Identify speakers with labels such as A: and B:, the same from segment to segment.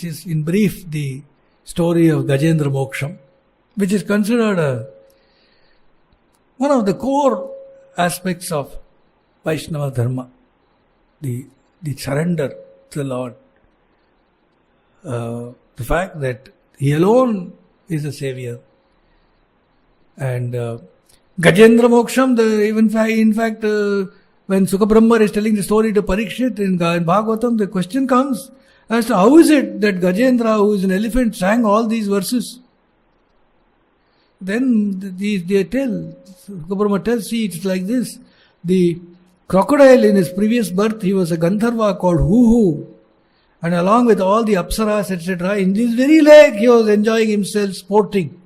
A: This is in brief the story of Gajendra Moksham, which is considered one of the core aspects of Vaishnava Dharma, the surrender to the Lord. The fact that He alone is the Savior. And Gajendra Moksham, in fact, when Sukabrahma is telling the story to Parikshit in Bhagavatam, the question comes as to how is it that Gajendra, who is an elephant, sang all these verses? Then they tell, Sukabrahma tells, see, it's like this. The crocodile in his previous birth, he was a Gandharva called Hu. And along with all the Apsaras, etc., in this very lake, he was enjoying himself, sporting.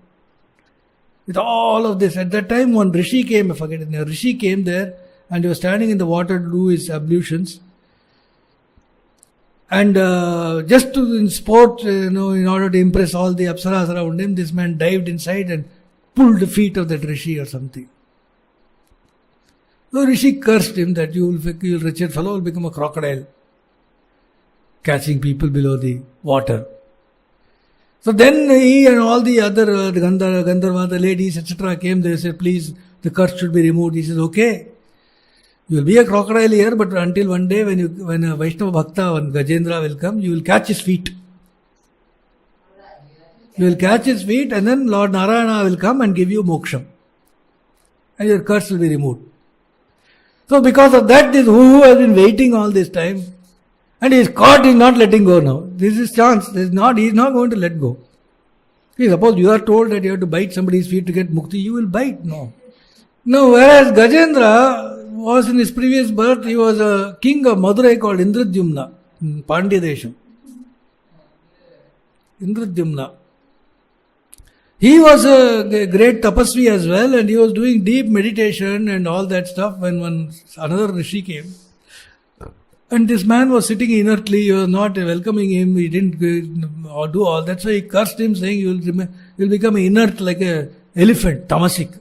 A: With all of this. At that time, one Rishi came, I forget his name, Rishi came there and he was standing in the water to do his ablutions. And just to sport, in order to impress all the Apsaras around him, this man dived inside and pulled the feet of that Rishi or something. So Rishi cursed him that you wretched fellow will become a crocodile, catching people below the water. So then he and all the other Gandharva, the ladies, etc. came. They said, please, the curse should be removed. He says, okay, you will be a crocodile here, but until one day when a Vaishnava Bhakta, when Gajendra will come, you will catch his feet. You will catch his feet and then Lord Narayana will come and give you moksham. And your curse will be removed. So because of that, this who has been waiting all this time, and he is caught, he is not letting go now. This is chance. He is not going to let go. See, suppose you are told that you have to bite somebody's feet to get mukti, you will bite. No. No, whereas Gajendra was in his previous birth, he was a king of Madurai called Indradyumna in Pandya Desham. Indradyumna. He was a great tapasvi as well, and he was doing deep meditation and all that stuff when another Rishi came. And this man was sitting inertly, he was not welcoming him, he didn't do all that. So he cursed him, saying, you will become inert like an elephant, tamasik.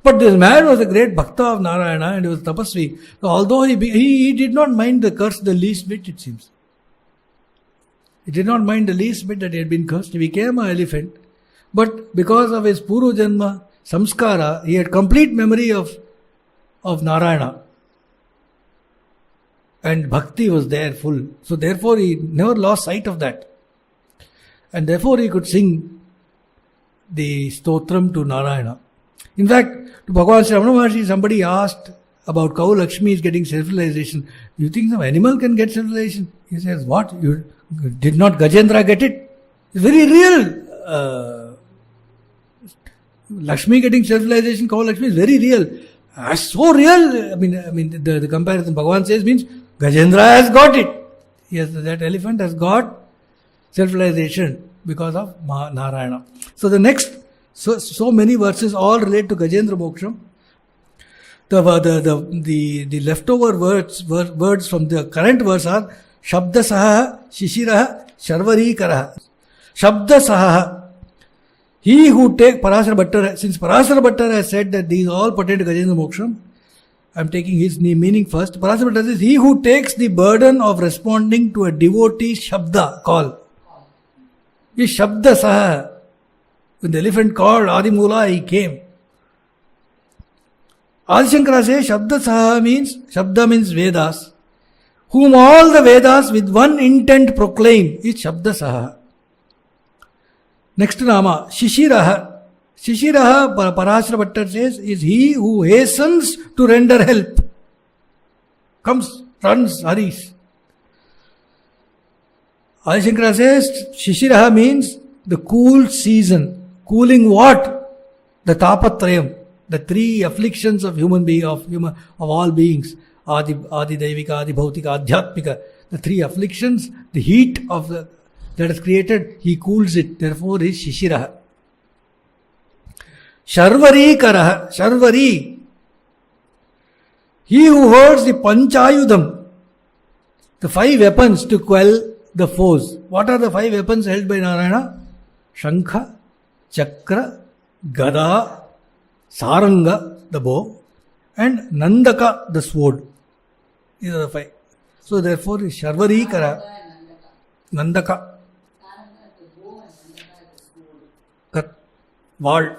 A: But this man was a great bhakta of Narayana and he was tapasvi. So although he did not mind the curse the least bit, it seems. He did not mind the least bit that he had been cursed. He became an elephant. But because of his Puru Janma samskara, he had complete memory of Narayana. And bhakti was there full. So therefore he never lost sight of that. And therefore he could sing the stotram to Narayana. In fact, to Bhagavan Sri Ramana Maharshi, somebody asked about cow Lakshmi is getting self-realization. Do you think some animal can get self-realization? He says, what? Did not Gajendra get it? It's very real. Lakshmi getting self-realization, cow Lakshmi is very real. So real. I mean, the comparison Bhagavan says means Gajendra has got it. Yes, that elephant has got self-realization because of Narayana. So the next, so many verses all relate to Gajendra Moksham. The leftover words from the current verse are śabdasahaḥ, shishiraḥ, sharvarikaraḥ. Śabdasahaḥ. He who takes Parasara Bhattar, since Parasara Bhattar has said that these all pertain to Gajendra Moksham, I am taking his meaning first. Parasara Bhattar says, he who takes the burden of responding to a devotee's shabda, call. Is śabdasahaḥ. When the elephant called Adimula, he came. Adi Shankara says, Shabda means Vedas, whom all the Vedas with one intent proclaim, is śabdasahaḥ. Next Nama, Shishiraḥ. Shishiraḥ, Parasara Bhattar says, is he who hastens to render help. Comes, runs, hurries. Adi Shankara says, Shishiraḥ means the cool season. Cooling what? The tapatrayam. The three afflictions of of all beings. Adi Daivika, Adi Bhautika, Adhyatmika. The three afflictions, the heat of that is created, he cools it. Therefore, he is Shishiraḥ. Sharvarikaraḥ. Sharvari. He who holds the Panchayudham, the 5 weapons to quell the foes. What are the 5 weapons held by Narayana? Shankha, Chakra, Gada, Saranga, the bow, and Nandaka, the sword. These are the 5. So therefore, Sharvarikara. Nandaka. Wall.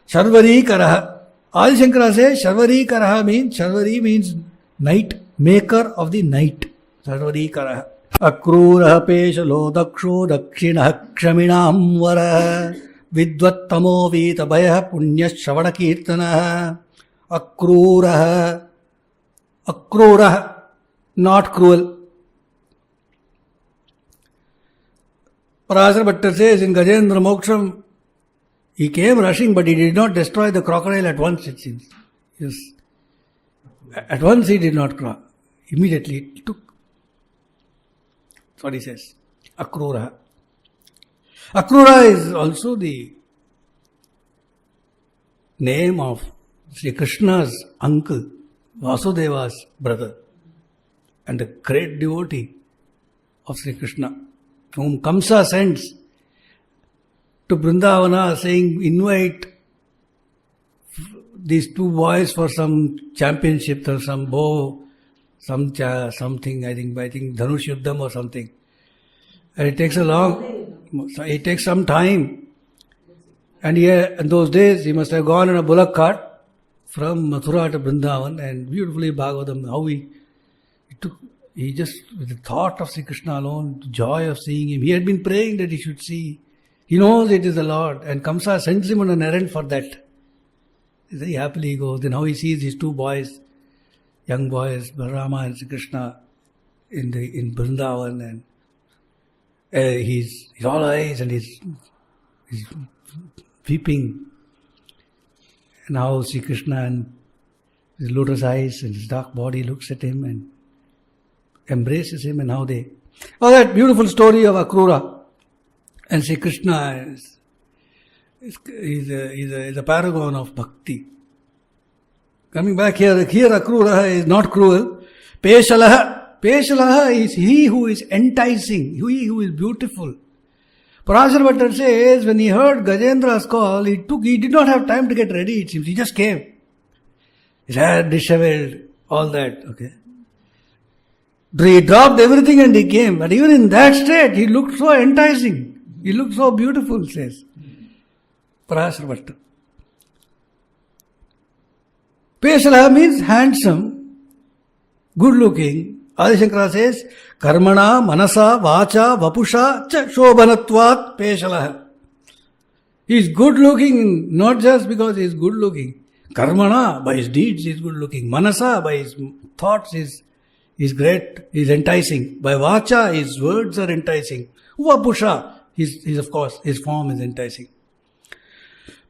A: Sharvari Karaha. Adi Shankara says Sharvari Karaha means, Sharvari means night, maker of the night. Sharvari Karaha. Akruraha Peshalo Daksho Dakshinah Kshaminam Varaha Vidvattamo Vitabaya Punya Shravana Kirtana. Akruraha. Akruraha. Not cruel. Parasar Bhattar says in Gajendra Moksham, he came rushing, but he did not destroy the crocodile at once, it seems. Yes. At once he did not cry. Immediately he took. That's what he says. Akrura. Akrura is also the name of Sri Krishna's uncle, Vasudeva's brother, and a great devotee of Sri Krishna, whom Kamsa sends to Vrindavana saying, invite these two boys for some championship or some bow, something, I think Dhanush Yuddham or something. And it takes some time. And in those days, he must have gone in a bullock cart from Mathura to Vrindavan, and beautifully Bhagavatam, how he just, with the thought of Sri Krishna alone, the joy of seeing him, he had been praying that he should see. He knows it is the Lord, and Kamsa sends him on an errand for that. Very happily he goes. Then how he sees his two boys, young boys, Balarama and Sri Krishna, in Vrindavan, and he's all eyes and he's weeping. And how Sri Krishna and his lotus eyes and his dark body looks at him and embraces him, and how they... Oh, that beautiful story of Akrura. And Sri Krishna is a paragon of bhakti. Coming back here Akrura is not cruel. Peshalaha is he who is enticing, he who is beautiful. Parasar Bhattar says, when he heard Gajendra's call, he did not have time to get ready, it seems. He just came. His hair disheveled, all that, okay. He dropped everything and he came. But even in that state, he looked so enticing. He looked so beautiful, says Parasar Bhattar. Peshala means handsome, good looking. Adi Shankara says, Karmana, Manasa, Vacha, Vapusha, Cha Shobhanatvat Peshala. He is good looking, not just because he is good looking. Karmana, by his deeds, he is good looking. Manasa, by his thoughts, is great, is enticing. By Vacha, his words are enticing. Vapusha, of course, his form is enticing.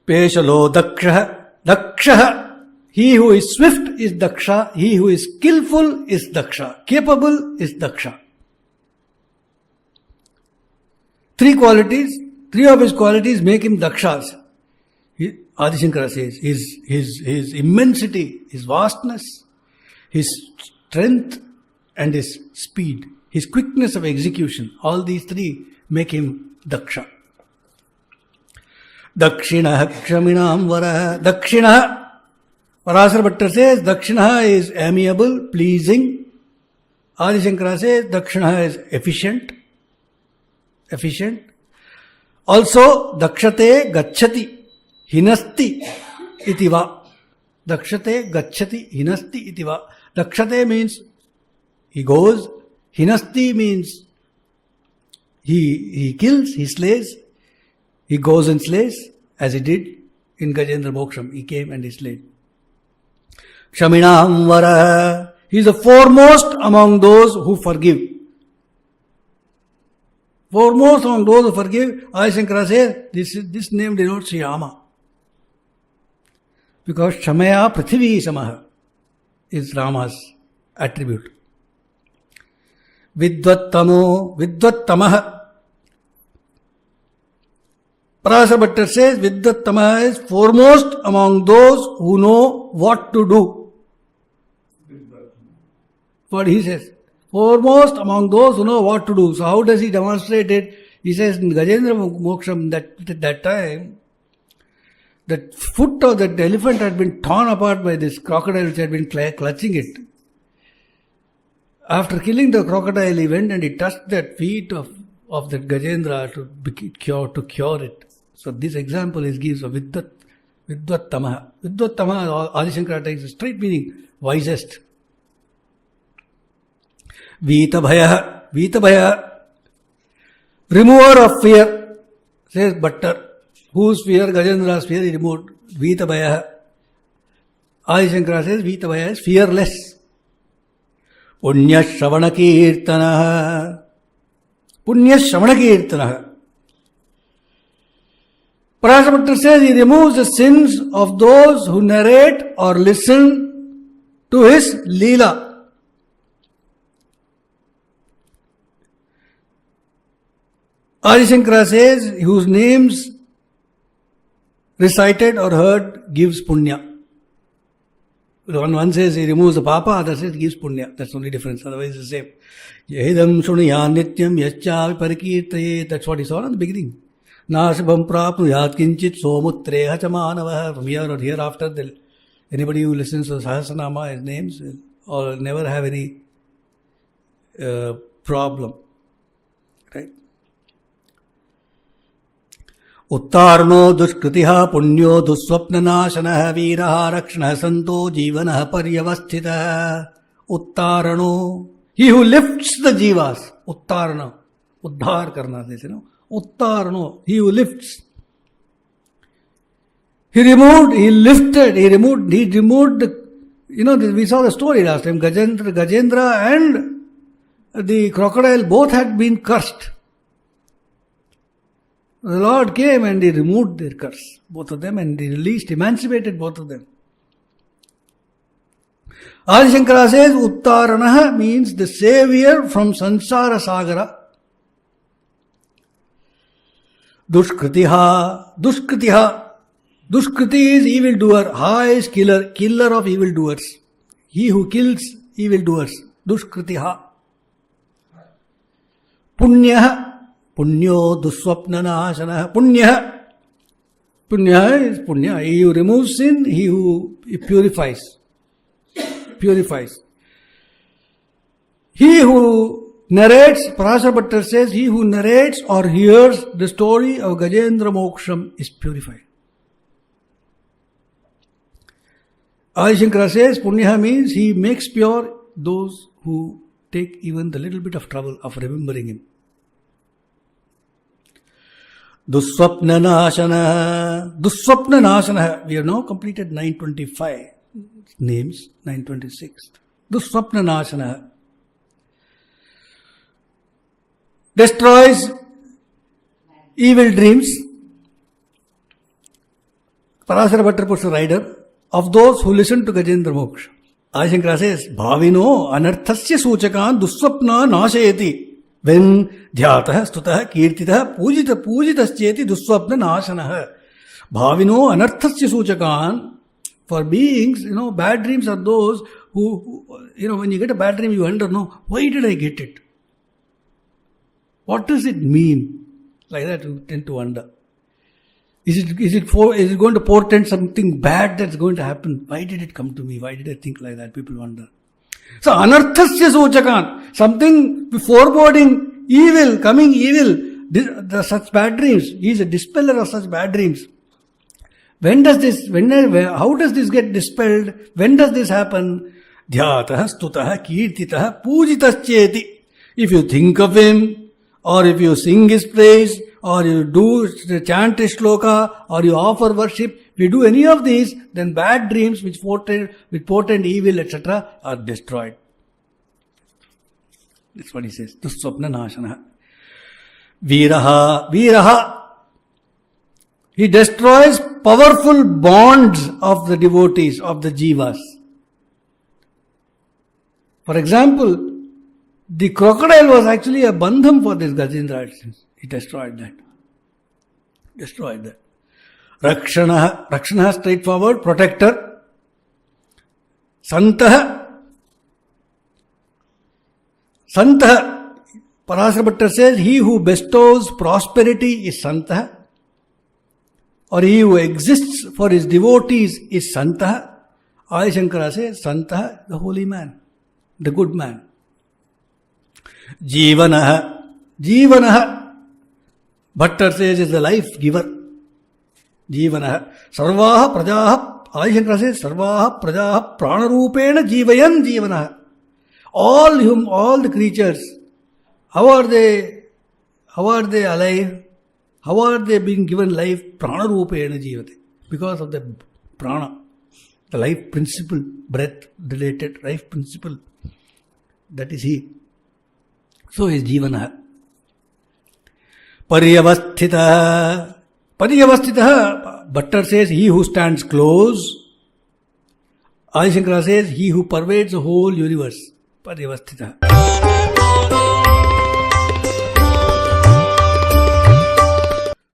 A: Peshalo Daksha. Daksha. He who is swift is Daksha. He who is skillful is Daksha. Capable is Daksha. Three of his qualities make him Dakshas. Adi Shankara says, his immensity, his vastness, his strength and his speed, his quickness of execution, all these three make him Daksha. Dakshinah Kshaminam Varaha. Dakshinah, Parasar Bhattar says, Dakshinah is amiable, pleasing. Adi Shankara says, Dakshinah is efficient. Also, Dakshate Gacchati Hinasti Itiva. Dakshate Gacchati Hinasti Itiva. Dakshate means he goes. Hinasti means he kills, he slays. He goes and slays, as he did in Gajendra Moksham. He came and he slayed. Kshaminam Varaha. He is the foremost among those who forgive. Foremost among those who forgive. Adi Shankara says, this name denotes Yama. Because Shamaya Prithivi Samaha is Rama's attribute. Vidvattamaha. Parasar Bhattar says, Vidvattamaha is foremost among those who know what to do. What he says. Foremost among those who know what to do. So how does he demonstrate it? He says in Gajendra Moksham that time, that foot of that elephant had been torn apart by this crocodile which had been clutching it. After killing the crocodile, he went and he touched that feet of that Gajendra to cure it. So this example is gives of Vidvattamaha. Vidvattamaha, Adi Shankara takes a straight meaning, wisest. Vitabhaya, remover of fear, says Bhattar. Whose fear? Gajendra's fear he removed. Vitabhaya. Adi Shankara says Vitabhaya is fearless. Punya Shravana Kirtanaha. Punya Shravana Kirtanaha. Parasar Bhattar says he removes the sins of those who narrate or listen to his Leela. Adi Shankara says whose names recited or heard gives punya. One says he removes the papa, other says he gives punya. That's the only difference. Otherwise it's the same. Yedam shunaya nityam yascha parikirtaye. That's what he saw in the beginning. Nashabam prapnuyat kinchit somutreha chamanavah. From here or hereafter, anybody who listens to Sahasranama, his names, will never have any problem. Right? Uttarno dushkritiha punyo duswapnanashanaha viraha rakshanaha santo jivanaha paryavasthitaḥ. Uttarano, he who lifts the jivas. Uttarna, uddhar karna, they say, no? Uttarno, he who lifts. He removed the, we saw the story last time, Gajendra and the crocodile both had been cursed. The Lord came and he removed their curse, both of them, and he emancipated both of them. Adi Shankara says, Uttaranaha means the savior from Sansara Sagara. Dushkriti is evildoer. Ha is killer of evildoers. He who kills evildoers. Dushkritiha. Punyo duswapnanashana. Punya is punya. He who removes sin, he who purifies. He who narrates, Parasar Bhattar says, he who narrates or hears the story of Gajendra Moksham is purified. Adi Shankara says, Punya means he makes pure those who take even the little bit of trouble of remembering him. Duswapnanashana. We have now completed 925 names, 926. Duswapnanashana. Destroys evil dreams. Parasara Bhattar puts a rider of those who listen to Gajendra Moksha. Adi Shankara says, Bhavino anarthasya suchakan duswapna nashayati. When dhyatah, stutah, kirtitah, pujitascheti duswapna nashanaha. Bhavino anarthasya suchakan. For beings, bad dreams are those who, when you get a bad dream, you wonder, why did I get it? What does it mean? Like that, you tend to wonder. Is it going to portend something bad that's going to happen? Why did it come to me? Why did I think like that? People wonder. So, anarthasya sochakan, something foreboding evil, coming evil, such bad dreams. He is a dispeller of such bad dreams. How does this get dispelled? When does this happen? Dhyatah, stutah, kirtitah, pujitascheti. If you think of him, or if you sing his praise, or you chant his shloka, or you offer worship, if you do any of these, then bad dreams which portend evil, etc. are destroyed. That's what he says. Duswapna nashana. Viraha. He destroys powerful bonds of the devotees, of the jivas. For example, the crocodile was actually a bandham for this Gajendra. He destroyed that. Rakshana, straightforward, protector. Santah, Parasar Bhattar says, he who bestows prosperity is Santah. Or he who exists for his devotees is Santah. Adi Shankara says, Santah, the holy man, the good man. Jivanaha. Jivanaha. Bhattar says is the life giver. Jivanaha. Sarvaha prajaha. Adi says Sarvaha prajaha pranarupena jivayan jivanaha. All the creatures, how are they alive? How are they being given life? Pranarupena jivate. Because of the prana, the life principle, breath related life principle. That is he. So is jivana. Paryavasthitaḥ. Paryavasthitaḥ, Bhattar says, he who stands close. Adi Shankara says, he who pervades the whole universe. Paryavasthitaḥ.